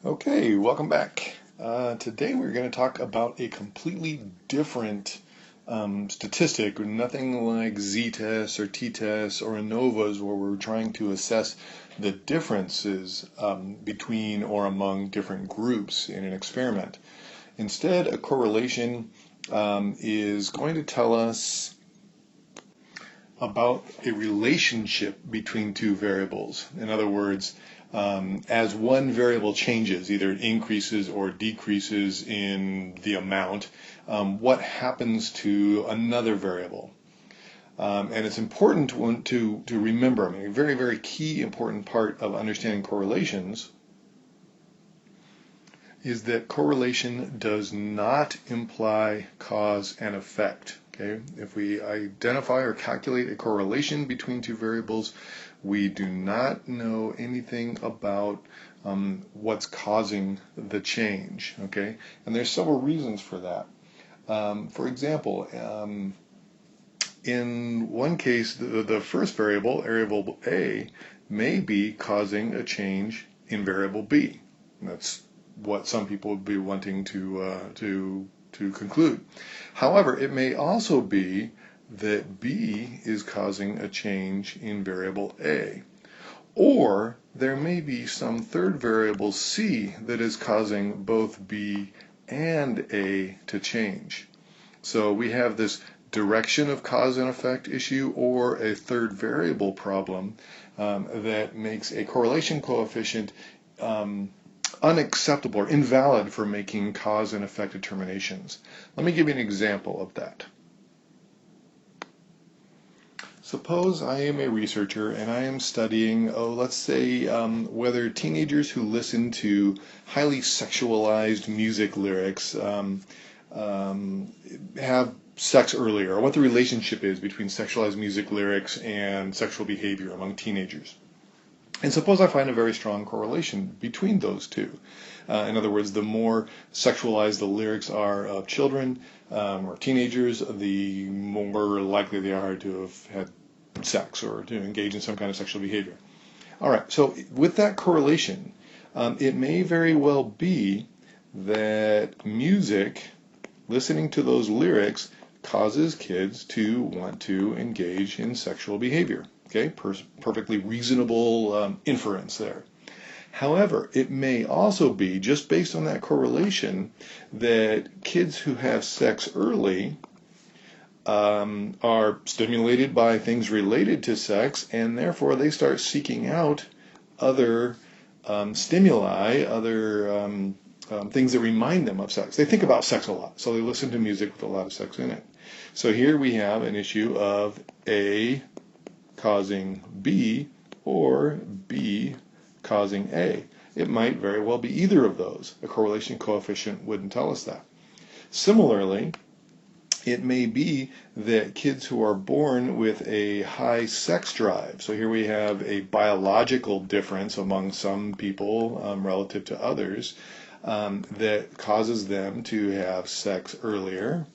Okay, welcome back. Today we're going to talk about a completely different statistic, nothing like z-tests or t-tests or ANOVAs, where we're trying to assess the differences between or among different groups in an experiment. Instead, a correlation is going to tell us about a relationship between two variables. In other words, as one variable changes, either it increases or decreases in the amount, what happens to another variable? And it's important to remember, a very, very key important part of understanding correlations is that correlation does not imply cause and effect. Okay? If we identify or calculate a correlation between two variables, we do not know anything about what's causing the change. Okay? And there's several reasons for that. For example, in one case, the first variable A, may be causing a change in variable B. That's what some people would be wanting to conclude. However, it may also be that B is causing a change in variable A. Or there may be some third variable C that is causing both B and A to change. So we have this direction of cause and effect issue, or a third variable problem that makes a correlation coefficient unacceptable or invalid for making cause and effect determinations. Let me give you an example of that. Suppose I am a researcher and I am studying, let's say, whether teenagers who listen to highly sexualized music lyrics have sex earlier, or what the relationship is between sexualized music lyrics and sexual behavior among teenagers. And suppose I find a very strong correlation between those two. In other words, the more sexualized the lyrics are of children or teenagers, the more likely they are to have had sex or to engage in some kind of sexual behavior. All right, so with that correlation, it may very well be that music, listening to those lyrics, causes kids to want to engage in sexual behavior. Okay, perfectly reasonable inference there. However, it may also be, just based on that correlation, that kids who have sex early are stimulated by things related to sex, and therefore they start seeking out other stimuli, other things that remind them of sex. They think about sex a lot, so they listen to music with a lot of sex in it. So here we have an issue of A causing B or B causing A. It might very well be either of those. A correlation coefficient wouldn't tell us that. Similarly, it may be that kids who are born with a high sex drive, so here we have a biological difference among some people relative to others, that causes them to have sex earlier,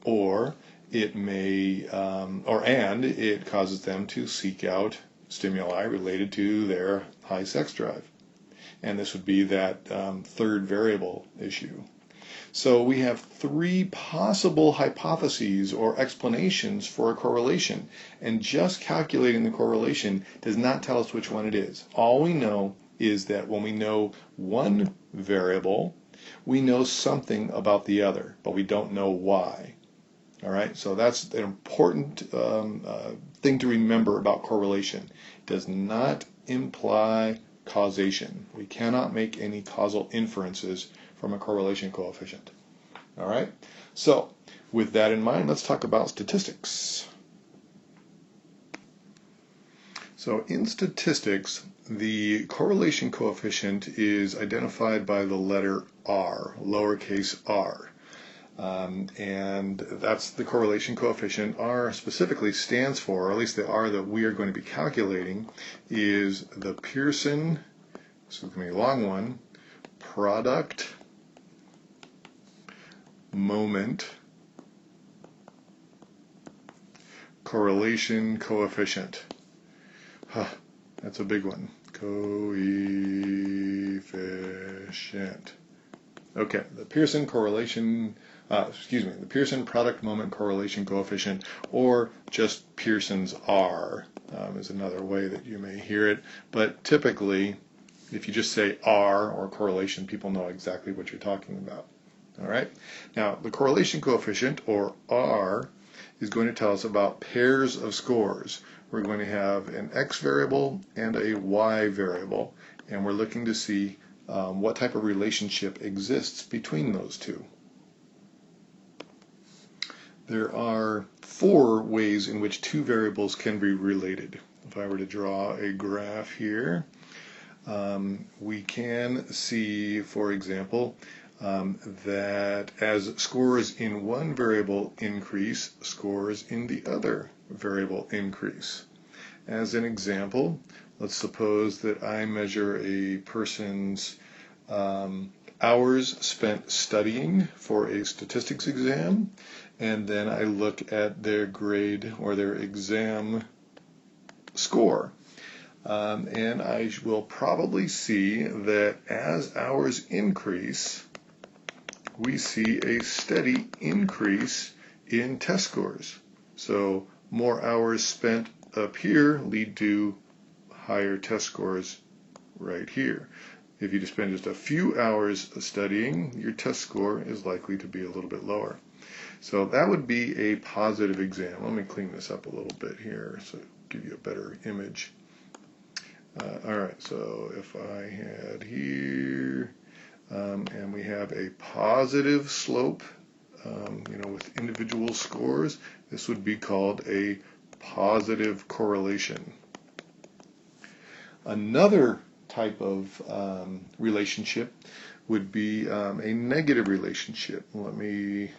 or it may, and it causes them to seek out stimuli related to their high sex drive. And this would be that third variable issue. So we have three possible hypotheses or explanations for a correlation, and just calculating the correlation does not tell us which one it is. All we know is that when we know one variable, we know something about the other, but we don't know why. All right, so that's an important thing to remember about correlation. It does not imply causation. We cannot make any causal inferences from a correlation coefficient. All right, so with that in mind, let's talk about statistics. So in statistics, the correlation coefficient is identified by the letter R, lowercase r. And that's the correlation coefficient. R specifically stands for, or at least the R that we are going to be calculating, is the Pearson, this is going to be a long one, product moment correlation coefficient. Huh, that's a big one. Coefficient. coefficient. Okay, the Pearson correlation, the Pearson product moment correlation coefficient, or just Pearson's R, is another way that you may hear it. But typically, if you just say R or correlation, people know exactly what you're talking about. All right. Now, the correlation coefficient, or R, is going to tell us about pairs of scores. We're going to have an X variable and a Y variable, and we're looking to see what type of relationship exists between those two. There are 4 ways in which two variables can be related. If I were to draw a graph here, we can see, for example, that as scores in one variable increase, scores in the other variable increase. As an example, let's suppose that I measure a person's hours spent studying for a statistics exam, and then I look at their grade or their exam score. And I will probably see that as hours increase, we see a steady increase in test scores. So more hours spent up here lead to higher test scores right here. If you spend just a few hours studying, your test score is likely to be a little bit lower. So that would be a positive exam. Let me clean this up a little bit here so give you a better image. Alright, so if I had here, and we have a positive slope, with individual scores, this would be called a positive correlation. Another type of relationship would be a negative relationship. Let me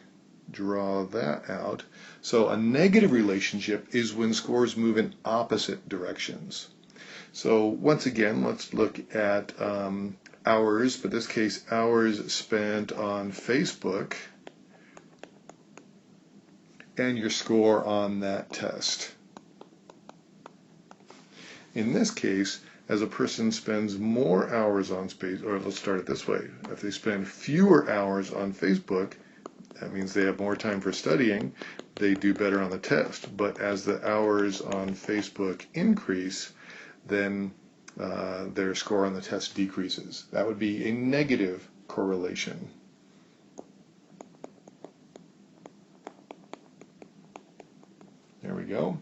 draw that out. So a negative relationship is when scores move in opposite directions. So once again, let's look at hours, but in this case, hours spent on Facebook and your score on that test. In this case, as a person spends more hours on space, or let's start it this way, if they spend fewer hours on Facebook, that means they have more time for studying, they do better on the test. But as the hours on Facebook increase, then their score on the test decreases. That would be a negative correlation. There we go.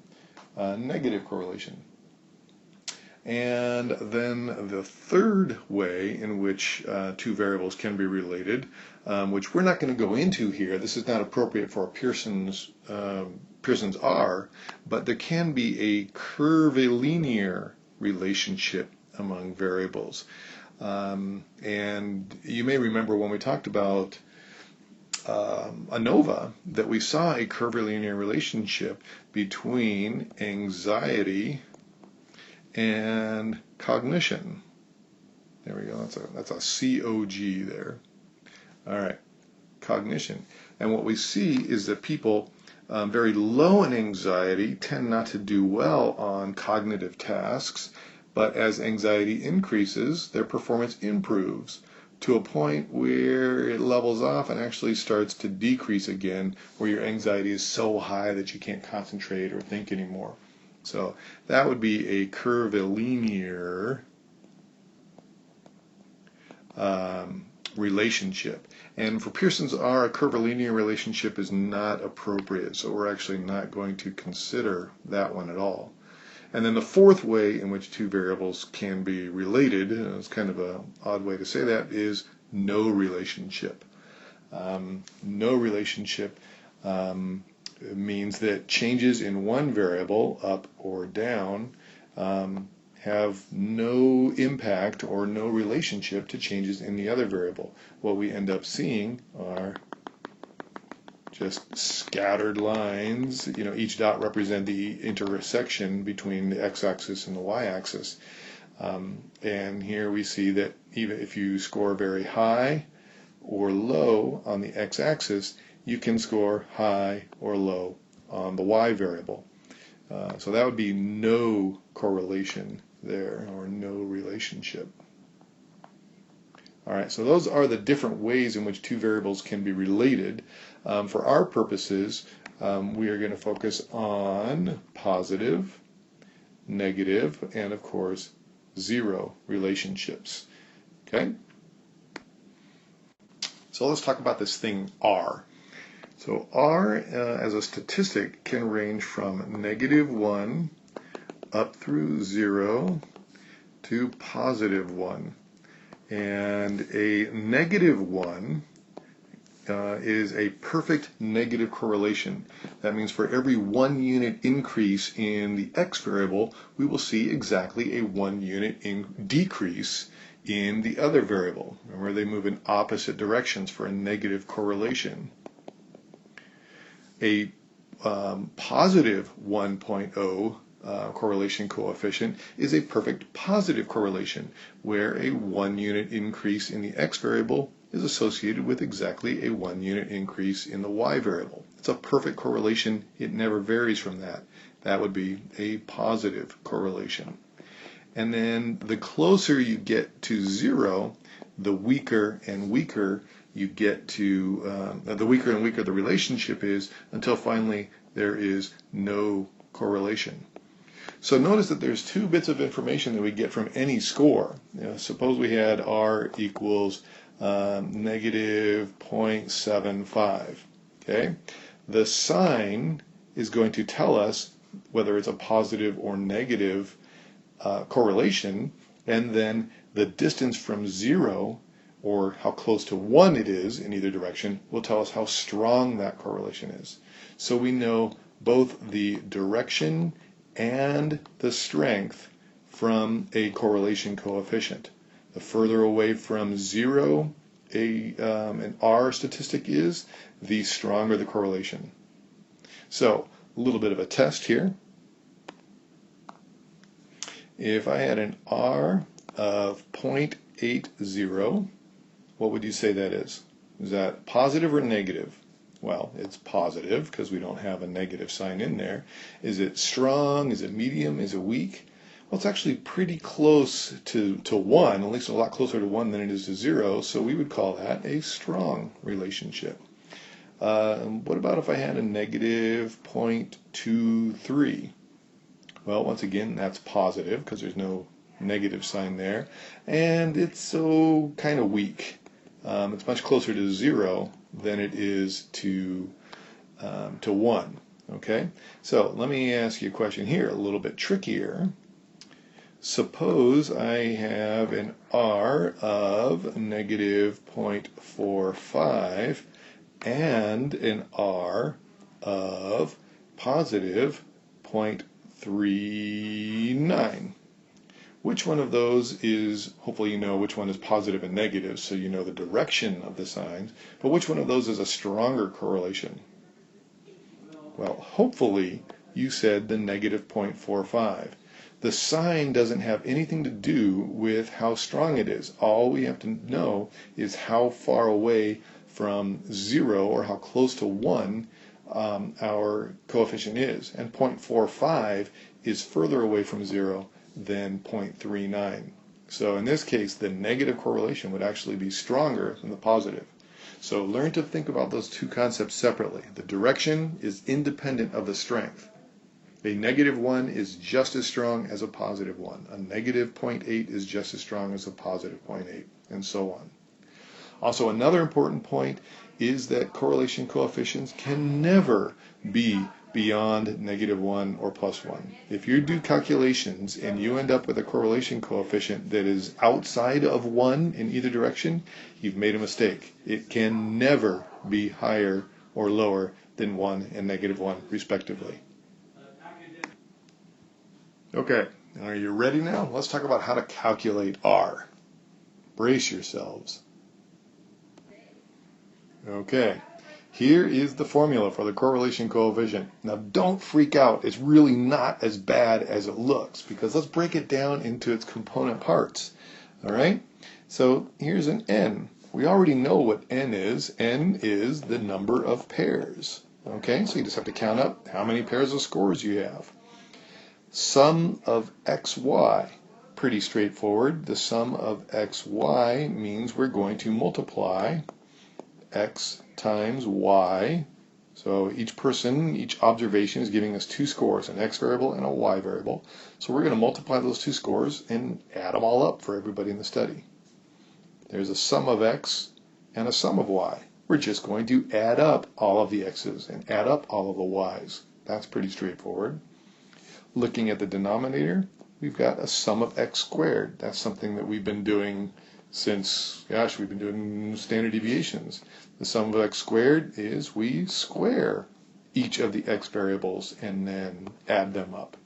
Negative correlation. And then the third way in which two variables can be related, which we're not going to go into here, this is not appropriate for Pearson's R, but there can be a curvilinear relationship among variables. And you may remember when we talked about ANOVA that we saw a curvilinear relationship between anxiety and cognition. There we go. That's a COG there. All right, cognition. And what we see is that people very low in anxiety tend not to do well on cognitive tasks, but as anxiety increases, their performance improves to a point where it levels off and actually starts to decrease again, where your anxiety is so high that you can't concentrate or think anymore. So that would be a curvilinear relationship. And for Pearson's R, a curvilinear relationship is not appropriate, so we're actually not going to consider that one at all. And then the fourth way in which two variables can be related, it's kind of an odd way to say that, is no relationship. No relationship means that changes in one variable, up or down, have no impact or no relationship to changes in the other variable. What we end up seeing are just scattered lines. Each dot represent the intersection between the x-axis and the y-axis. And here we see that even if you score very high or low on the x-axis, you can score high or low on the y variable. So that would be no correlation there, or no relationship. All right, so those are the different ways in which two variables can be related. For our purposes, we are going to focus on positive, negative, and of course, zero relationships. Okay? So let's talk about this thing R. So R as a statistic can range from -1 up through 0 to +1. And a -1 is a perfect negative correlation. That means for every 1 unit increase in the x variable, we will see exactly a 1 unit decrease in the other variable. Remember, they move in opposite directions for a negative correlation. A positive 1.0 correlation coefficient is a perfect positive correlation, where a 1 unit increase in the x variable is associated with exactly a 1 unit increase in the y variable. It's a perfect correlation. It never varies from that. That would be a positive correlation. And then the closer you get to 0, the weaker and weaker you get to, the weaker and weaker the relationship is, until finally there is no correlation. So notice that there's two bits of information that we get from any score. Suppose we had R equals -0.75. Okay? The sign is going to tell us whether it's a positive or negative correlation, and then the distance from 0, or how close to 1 it is in either direction, will tell us how strong that correlation is. So we know both the direction and the strength from a correlation coefficient. The further away from 0 an R statistic is, the stronger the correlation. So a little bit of a test here. If I had an R of 0.80, what would you say that is? Is that positive or negative? Well, it's positive because we don't have a negative sign in there. Is it strong? Is it medium? Is it weak? Well, it's actually pretty close to 1, at least a lot closer to 1 than it is to 0, so we would call that a strong relationship. What about if I had a -0.23? Well, once again, that's positive because there's no negative sign there, and it's so kind of weak. It's much closer to 0 than it is to 1. Okay, so let me ask you a question here, a little bit trickier. Suppose I have an R of -0.45 and an R of positive 0.39. Which one of those is, hopefully you know which one is positive and negative, so you know the direction of the signs, but which one of those is a stronger correlation? Well, hopefully you said the -0.45. The sign doesn't have anything to do with how strong it is. All we have to know is how far away from 0, or how close to 1, our coefficient is. And 0.45 is further away from 0 than 0.39. So in this case, the negative correlation would actually be stronger than the positive. So learn to think about those two concepts separately. The direction is independent of the strength. A -1 is just as strong as a positive 1. A -0.8 is just as strong as a positive 0.8, and so on. Also, another important point is that correlation coefficients can never be beyond -1 or +1. If you do calculations and you end up with a correlation coefficient that is outside of 1 in either direction, you've made a mistake. It can never be higher or lower than 1 and -1, respectively. Okay, are you ready now? Let's talk about how to calculate R. Brace yourselves. Okay, here is the formula for the correlation coefficient. Now don't freak out, it's really not as bad as it looks, because let's break it down into its component parts. Alright, so here's an N. We already know what N is. N is the number of pairs. Okay, so you just have to count up how many pairs of scores you have. Sum of xy. pretty straightforward. The sum of xy means we're going to multiply x times y. So each observation is giving us two scores, an x variable and a y variable. So we're going to multiply those two scores and add them all up for everybody in the study. There's a sum of x and a sum of y. We're just going to add up all of the x's and add up all of the y's. That's pretty straightforward. Looking at the denominator, we've got a sum of x squared. That's something that we've been doing since, we've been doing standard deviations. The sum of x squared is we square each of the x variables and then add them up.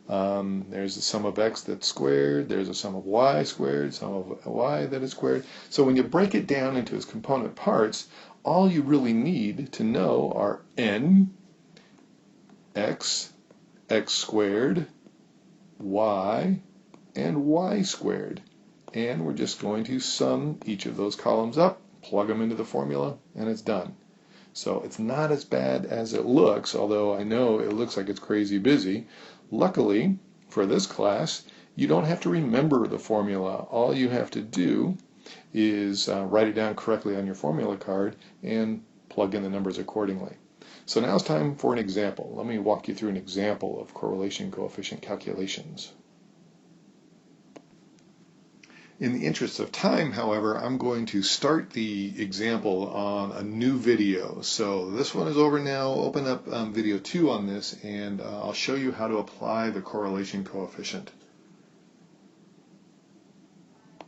There's the sum of x that's squared, there's a sum of y squared, sum of y that is squared. So when you break it down into its component parts, all you really need to know are n, x squared, y, and y squared. And we're just going to sum each of those columns up, plug them into the formula, and it's done. So it's not as bad as it looks, although I know it looks like it's crazy busy. Luckily, for this class, you don't have to remember the formula. All you have to do is write it down correctly on your formula card and plug in the numbers accordingly. So now it's time for an example. Let me walk you through an example of correlation coefficient calculations. In the interest of time, however, I'm going to start the example on a new video. So this one is over now. Open up video 2 on this, and I'll show you how to apply the correlation coefficient.